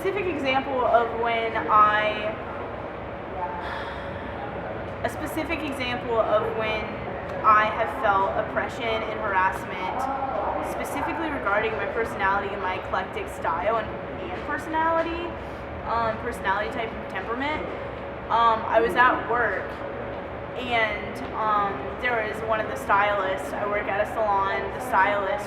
specific example of when I a specific example of when I have felt oppression and harassment, specifically regarding my personality and my eclectic style and personality, personality type and temperament. I was at work, and there was one of the stylists. I work at a salon. The stylist,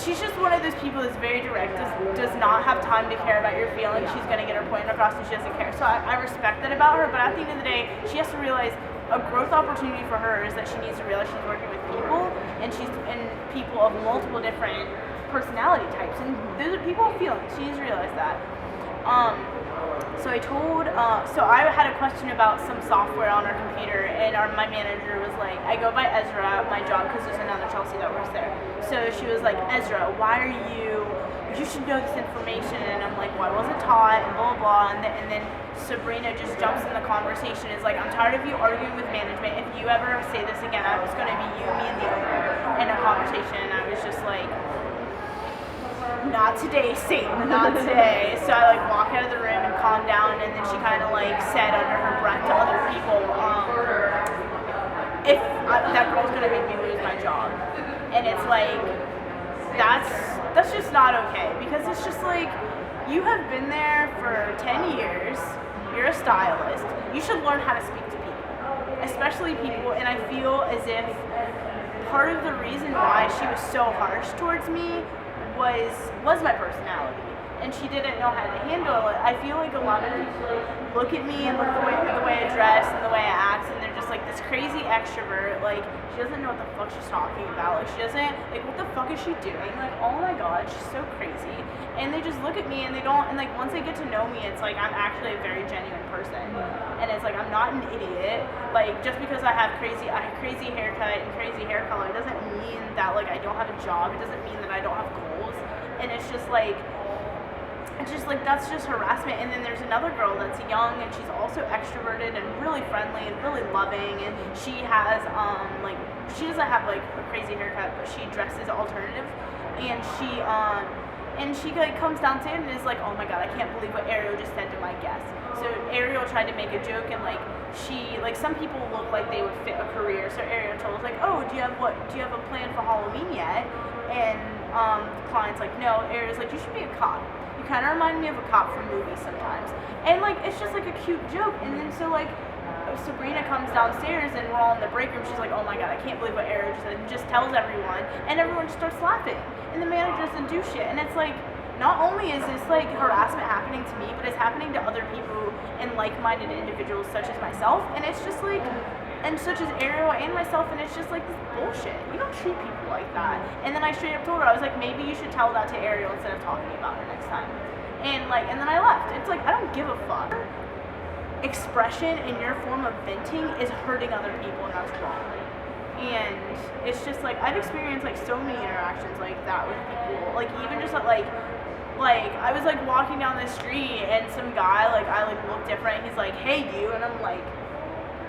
she's just one of those people that's very direct, does not have time to care about your feelings. She's going to get her point across and she doesn't care. So I respect that about her, but at the end of the day, she has to realize a growth opportunity for her is that she needs to realize she's working with people, and people of multiple different personality types, and those are people with feelings. She needs to realize that. So I had a question about some software on our computer, and my manager was like, I go by Ezra at my job because there's another Chelsea that works there. So she was like, Ezra, you should know this information. And I'm like, well, I wasn't taught, and blah, blah, blah. And then Sabrina just jumps in the conversation, is like, I'm tired of you arguing with management. If you ever say this again, I was going to be you, me, and the owner in a conversation. And I was just like, not today, Satan, not today. So I walk out of the room and calm down, and then she kind of said under her breath to other people, if that girl's gonna make me lose my job. And it's that's just not okay, because it's just you have been there for 10 years, you're a stylist, you should learn how to speak to people, especially people, and I feel as if part of the reason why she was so harsh towards me was my personality, and she didn't know how to handle it. I feel like a lot of people look at me and look the way I dress and the way I act, and they're just this crazy extrovert. She doesn't know what the fuck she's talking about. She doesn't what the fuck is she doing? Oh my god, she's so crazy. And they just look at me and they don't. And once they get to know me, it's I'm actually a very genuine person, and it's I'm not an idiot. Just because I have crazy haircut and crazy hair color doesn't mean that I don't have a job. It doesn't mean that I don't have goals. And it's just that's just harassment. And then there's another girl that's young, and she's also extroverted and really friendly and really loving, and she has she doesn't have a crazy haircut, but she dresses alternative, and she comes downstairs and is oh my god, I can't believe what Ariel just said to my guest. So Ariel tried to make a joke, and she some people look like they would fit a career. So Ariel told us oh, do you have a plan for Halloween yet? And the client's no. Ariel's you should be a cop. You kind of remind me of a cop from movies sometimes. And it's just a cute joke. And then so Sabrina comes downstairs, and we're all in the break room. She's oh my god, I can't believe what Ariel just said. And just tells everyone, and everyone just starts laughing. And the manager doesn't do shit. And it's not only is this harassment happening to me, but it's happening to other people and like-minded individuals such as myself. And it's just and such as Ariel and myself, and it's just this bullshit. You don't treat people like that. And then I straight up told her, I was maybe you should tell that to Ariel instead of talking about her next time. And and then I left. It's I don't give a fuck. Expression in your form of venting is hurting other people, and that's wrong. And it's just I've experienced so many interactions like that with people. Even just at I was walking down the street, and some guy I look different. He's hey you, and I'm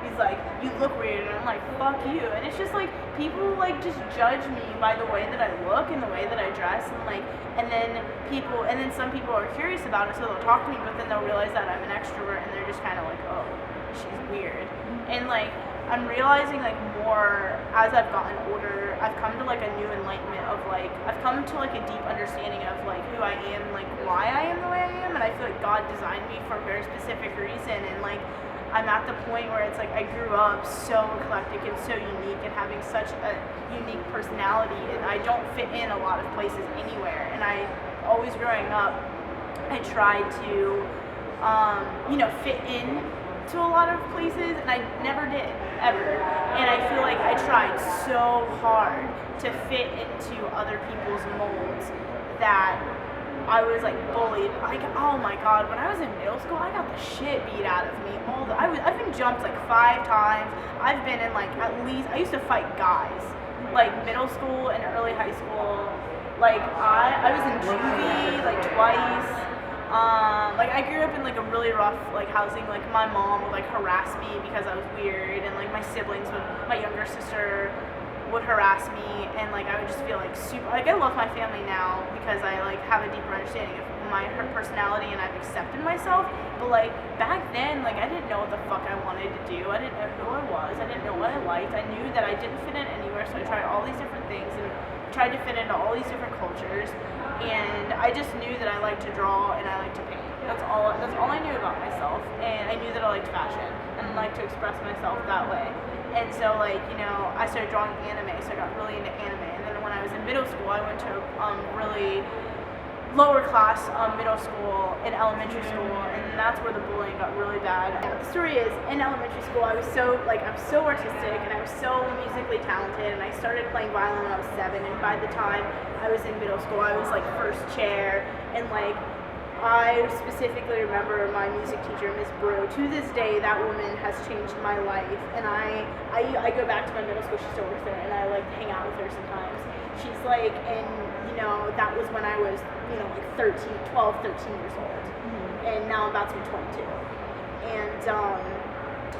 he's you look weird, and I'm fuck you. And it's just people just judge me by the way that I look and the way that I dress, and then some people are curious about it, so they'll talk to me, but then they'll realize that I'm an extrovert, and they're just kind of oh, she's weird. And I'm realizing more as I've gotten older. I've come to a new enlightenment of I've come to a deep understanding of who I am, why I am the way I am, and I feel God designed me for a very specific reason. And I'm at the point where it's I grew up so eclectic and so unique, and having such a unique personality, and I don't fit in a lot of places anywhere. And I always growing up, I tried to fit in to a lot of places, and I never did, ever. And I feel I tried so hard to fit into other people's molds that I was bullied. Oh my god, when I was in middle school, I got the shit beat out of me. I've been jumped 5 times. I've been in at least, I used to fight guys, middle school and early high school. I was in juvie twice. I grew up in a really rough housing. My mom would harass me because I was weird, and my siblings would, my younger sister would harass me, and like I would just feel like super, like I love my family now because I like have a deeper understanding of her personality and I've accepted myself. But like back then, like I didn't know what the fuck I wanted to do. I didn't know who I was. I didn't know what I liked. I knew that I didn't fit in anywhere, so I tried all these different things and tried to fit into all these different cultures. And I just knew that I liked to draw and I liked to paint. That's all I knew about myself. And I knew that I liked fashion and liked to express myself that way. And so like, you know, I started drawing anime, so I got really into anime. And then when I was in middle school, I went to really lower class middle school and elementary school, and that's where the bullying got really bad. The story is, in elementary school, I'm so artistic and I was so musically talented, and I started playing violin when I was 7, and by the time I was in middle school, I was like first chair, and like I specifically remember my music teacher, Miss Brew. To this day, that woman has changed my life, and I go back to my middle school. She still works there, and I like hang out with her sometimes. She's like, and you know, that was when I was, you know, like 12, 13 years old, and now I'm about to be 22. And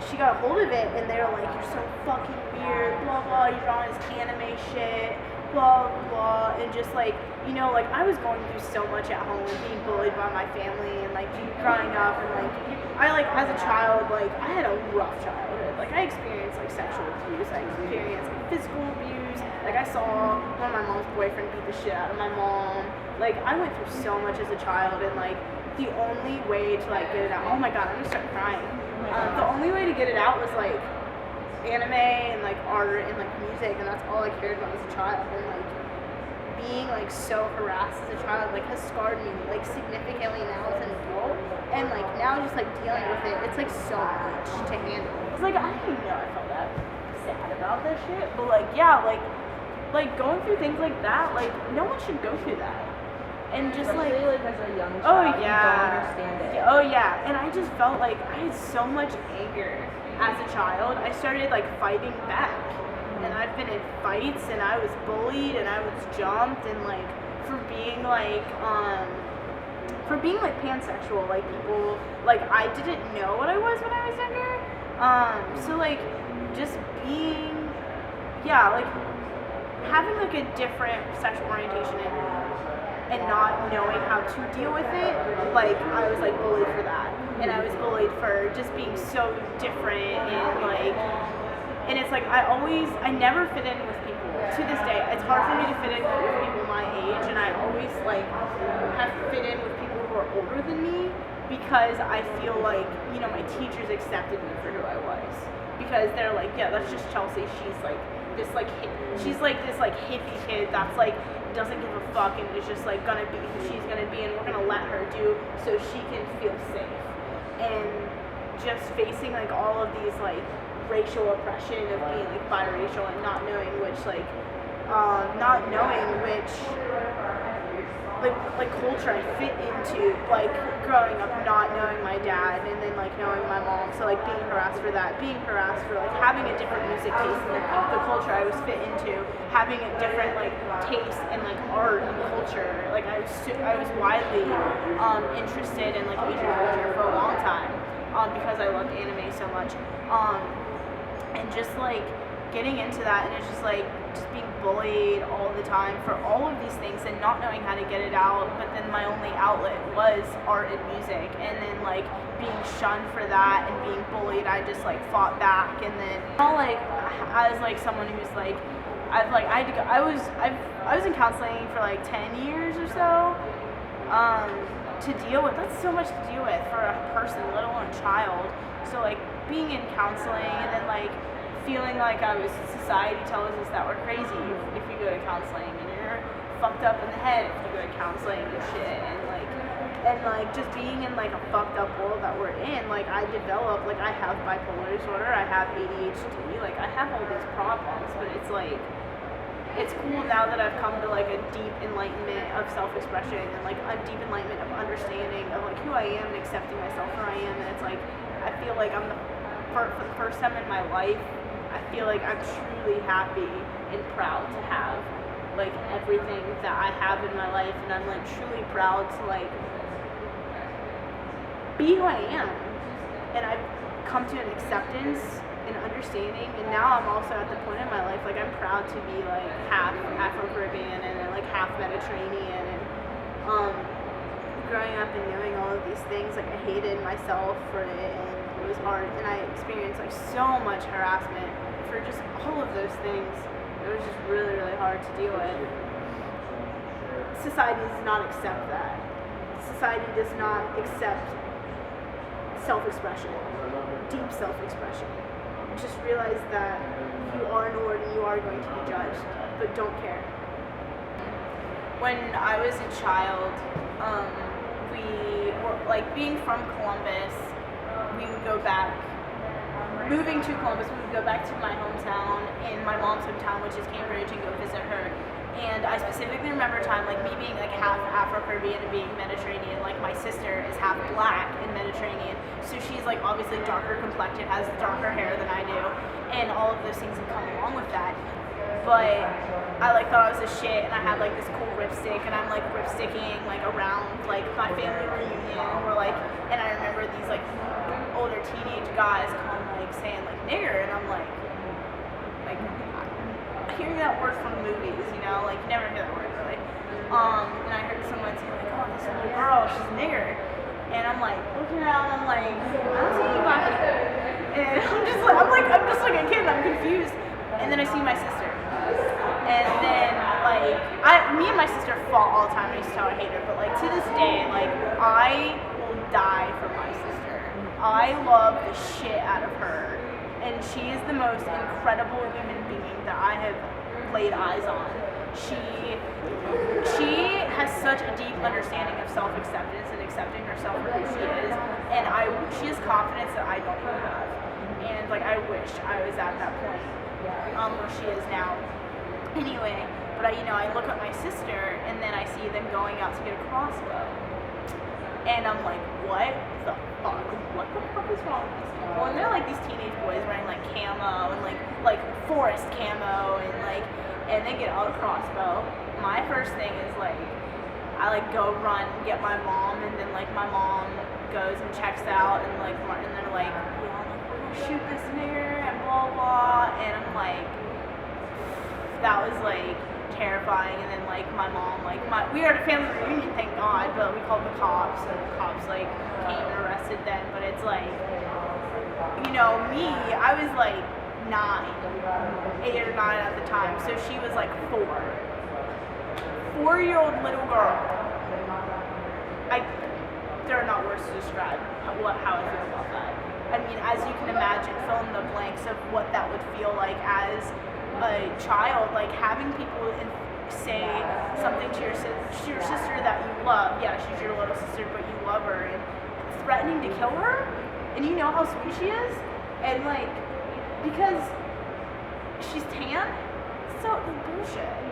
she got a hold of it, and they were like, "You're so fucking weird, blah blah. You're drawing this anime shit, blah blah," and just like, you know, like I was going through so much at home, being bullied by my family, and like growing up, and like I like as a child, like I had a rough childhood. Like I experienced like sexual abuse, I experienced like, physical abuse. Like I saw one of my mom's boyfriend beat the shit out of my mom. Like I went through so much as a child, and like the only way to like get it out. Oh my god, I'm gonna start crying. The only way to get it out was like anime and like art and like music, and that's all I cared about as a child. And like being like so harassed as a child like has scarred me like significantly now as an adult, and like now just like dealing with it, it's like so much to handle. It's like I didn't even know I felt that sad about this shit, but like yeah, like going through things like that, like no one should go through that. And just especially like as a young child, you don't understand it. Oh yeah, and I just felt like I had so much anger as a child. I started like fighting back, and I've been in fights, and I was bullied, and I was jumped, and like for being like pansexual, like people, like I didn't know what I was when I was younger. So like just being, yeah, like having like a different sexual orientation and not knowing how to deal with it, like I was like bullied for that, and I was bullied for just being so different, and like, and it's like I never fit in with people. To this day, it's hard for me to fit in with people my age, and I always like have to fit in with people who are older than me, because I feel like, you know, my teachers accepted me for who I was, because they're like, yeah, that's just Chelsea. She's like this like she's like this like hippie kid that's like doesn't give a fuck and is just like gonna be who she's gonna be, and we're gonna let her do so she can feel safe. And just facing like all of these like racial oppression of being like biracial and not knowing which culture I fit into, like growing up not knowing my dad and then like knowing my mom, so like being harassed for that, being harassed for like having a different music taste in the culture I was fit into, having a different like taste in like art and culture. Like I was widely interested in like Asian culture for a long time, because I loved anime so much, and just like getting into that, and it's just like just being bullied all the time for all of these things and not knowing how to get it out. But then my only outlet was art and music, and then like being shunned for that and being bullied, I just like fought back. And then like as like someone who's like I was in counseling for like 10 years or so, to deal with. That's so much to deal with for a person, let alone a child. So like being in counseling, and then like feeling like society tells us that we're crazy if you go to counseling, and you're fucked up in the head if you go to counseling and shit, and like just being in like a fucked up world that we're in. Like I developed, like I have bipolar disorder, I have ADHD, like I have all these problems, but it's like it's cool now that I've come to like a deep enlightenment of self-expression, and like a deep enlightenment of understanding of like who I am and accepting myself for I am. And it's like I feel like for the first time in my life, I feel like I'm truly happy and proud to have like everything that I have in my life, and I'm like truly proud to like be who I am. And I've come to an acceptance and understanding. And now I'm also at the point in my life, like I'm proud to be like half Afro-Caribbean and then like half Mediterranean. And growing up and knowing all of these things, like I hated myself for it, and it was hard. And I experienced like so much harassment for just all of those things. It was just really, really hard to deal with. Society does not accept that. Society does not accept self-expression, deep self-expression. Just realize that you are an order, you are going to be judged, but don't care. When I was a child, we were, like, being from Columbus, we would go back, moving to Columbus, we would go back to my hometown, in my mom's hometown, which is Cambridge, and go visit her. And I specifically remember a time, like, me being, like, half Afro-Caribbean and being Mediterranean. Like, my sister is half black and Mediterranean, so she's, like, obviously darker complected, has darker hair than I do, and all of those things that come along with that. But I, like, thought I was a shit, and I had, like, this cool ripstick, and I'm, like, ripsticking, like, around, like, my family reunion, and we're, like, and I remember these, like, older teenage guys come, like, saying, like, nigger, and I'm, like, hearing that word from movies, you know, like you never hear that word really. And I heard someone say like, oh, this little girl, she's a nigger. And I'm like looking around, I'm like, I don't see any black people. And I'm just like a kid, I'm confused. And then I see my sister. And then like me and my sister fought all the time. I used to tell her I hate her, but like to this day, like I will die for my sister. I love the shit out of her. And she is the most incredible human being that I have laid eyes on. She has such a deep understanding of self-acceptance and accepting herself for who she is, and she has confidence that I don't even have. And like I wish I was at that point where she is now. Anyway, but I look at my sister and then I see them going out to get a crossbow. And I'm like, what the fuck? What the fuck is wrong with these people? And they're like these teenage boys wearing like camo and like forest camo and they get out a crossbow. My first thing is like, I like go run and get my mom, and then like my mom goes and checks out and they're like, yeah, like we're gonna shoot this nigger and blah blah. And I'm like, that was like terrifying. And then like my mom, like we were at a family reunion, thank God, but we called the cops, and the cops like came and arrested them. But it's like, me, I was like 8 or 9 at the time, so she was like 4. 4-year-old little girl. There are not words to describe how I feel about that. I mean, as you can imagine, fill in the blanks of what that would feel like as a child, like having people say something to your sister that you love. Yeah, she's your little sister, but you love her, and threatening to kill her, and you know how sweet she is, and like because she's tan, so bullshit.